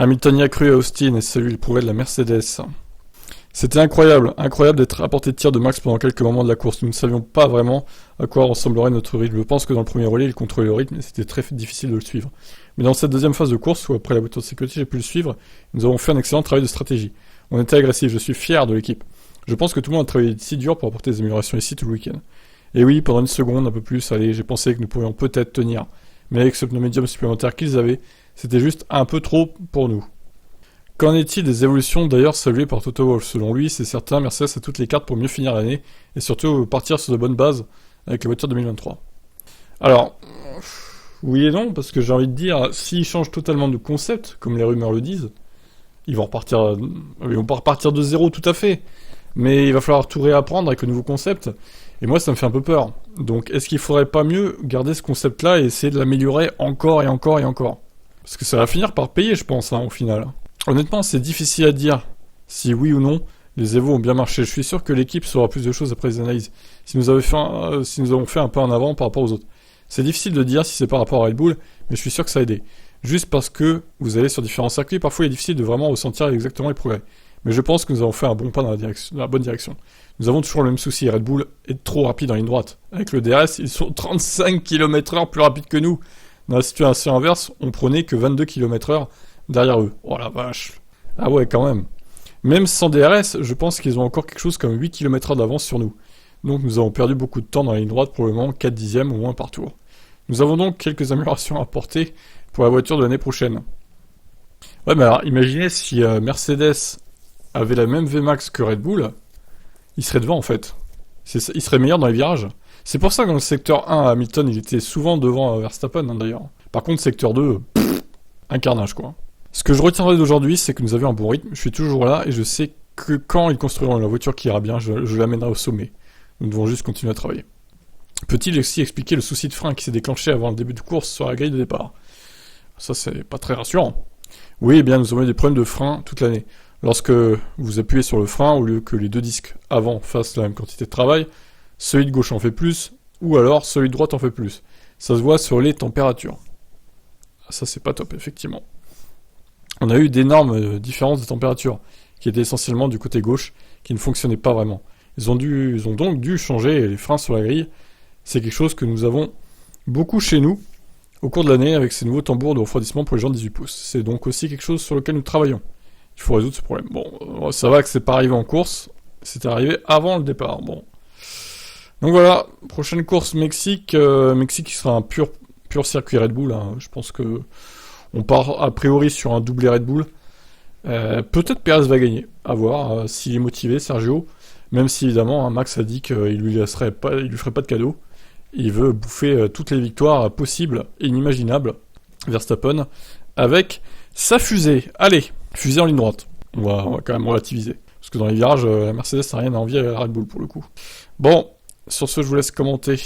Hamilton y a cru à Austin et c'est lui le progrès de la Mercedes. C'était incroyable d'être à portée de tir de Max pendant quelques moments de la course. Nous ne savions pas vraiment à quoi ressemblerait notre rythme. Je pense que dans le premier relais, il contrôlait le rythme et c'était très difficile de le suivre. Mais dans cette deuxième phase de course, où après la voiture de sécurité, j'ai pu le suivre, nous avons fait un excellent travail de stratégie. On était agressifs, je suis fier de l'équipe. Je pense que tout le monde a travaillé si dur pour apporter des améliorations ici tout le week-end. Et oui, pendant une seconde, un peu plus, allez, j'ai pensé que nous pourrions peut-être tenir. Mais avec ce pneu médium supplémentaire qu'ils avaient, c'était juste un peu trop pour nous. Qu'en est-il des évolutions d'ailleurs saluées par Toto Wolff? Selon lui, c'est certain, Mercedes a toutes les cartes pour mieux finir l'année et surtout partir sur de bonnes bases avec la voiture 2023. Alors, oui et non, parce que j'ai envie de dire, s'ils changent totalement de concept, comme les rumeurs le disent, ils vont pas repartir de zéro tout à fait, mais il va falloir tout réapprendre avec le nouveau concept, et moi ça me fait un peu peur. Donc est-ce qu'il faudrait pas mieux garder ce concept-là et essayer de l'améliorer encore et encore et encore? Parce que ça va finir par payer, je pense, au final. Honnêtement, c'est difficile à dire si oui ou non les Evo ont bien marché. Je suis sûr que l'équipe saura plus de choses après les analyses, si nous avons fait un pas en avant par rapport aux autres. C'est difficile de dire si c'est par rapport à Red Bull, mais je suis sûr que ça a aidé. Juste parce que vous allez sur différents circuits, parfois il est difficile de vraiment ressentir exactement les progrès. Mais je pense que nous avons fait un bon pas dans la bonne direction. Nous avons toujours le même souci, Red Bull est trop rapide en ligne droite. Avec le DRS, ils sont 35 km/h plus rapides que nous. Dans la situation inverse, on prenait que 22 km/h derrière eux. Oh la vache. Ah ouais, quand même. Même sans DRS, je pense qu'ils ont encore quelque chose comme 8 km/h d'avance sur nous. Donc nous avons perdu beaucoup de temps dans la ligne droite, probablement 4 dixièmes au moins par tour. Nous avons donc quelques améliorations à apporter pour la voiture de l'année prochaine. Ouais, mais alors imaginez si Mercedes avait la même VMAX que Red Bull, il serait devant en fait. Il serait meilleur dans les virages. C'est pour ça que dans le secteur 1 à Hamilton, il était souvent devant Verstappen d'ailleurs. Par contre, secteur 2, un carnage quoi. Ce que je retiendrai d'aujourd'hui, c'est que nous avions un bon rythme, je suis toujours là et je sais que quand ils construiront la voiture qui ira bien, je l'amènerai au sommet. Nous devons juste continuer à travailler. Peut-il aussi expliquer le souci de frein qui s'est déclenché avant le début de course sur la grille de départ? Ça, c'est pas très rassurant. Oui, eh bien, nous avons eu des problèmes de frein toute l'année. Lorsque vous appuyez sur le frein, au lieu que les deux disques avant fassent la même quantité de travail, celui de gauche en fait plus, ou alors celui de droite en fait plus. Ça se voit sur les températures. Ça, c'est pas top, effectivement. On a eu d'énormes différences de température, qui étaient essentiellement du côté gauche, qui ne fonctionnaient pas vraiment. Ils ont donc dû changer les freins sur la grille. C'est quelque chose que nous avons beaucoup chez nous au cours de l'année avec ces nouveaux tambours de refroidissement pour les gens de 18 pouces. C'est donc aussi quelque chose sur lequel nous travaillons. Il faut résoudre ce problème. Bon, ça va que c'est pas arrivé en course, c'est arrivé avant le départ. Bon. Donc voilà, prochaine course Mexique. Mexique qui sera un pur circuit Red Bull. Hein. Je pense que on part a priori sur un doublé Red Bull. Peut-être Perez va gagner. À voir s'il est motivé, Sergio. Même si évidemment Max a dit qu'il lui ferait pas de cadeau. Il veut bouffer toutes les victoires possibles et inimaginables, Verstappen, avec sa fusée. Allez, fusée en ligne droite. On va quand même relativiser. Parce que dans les virages, la Mercedes n'a rien à envier à la Red Bull pour le coup. Bon, sur ce, je vous laisse commenter.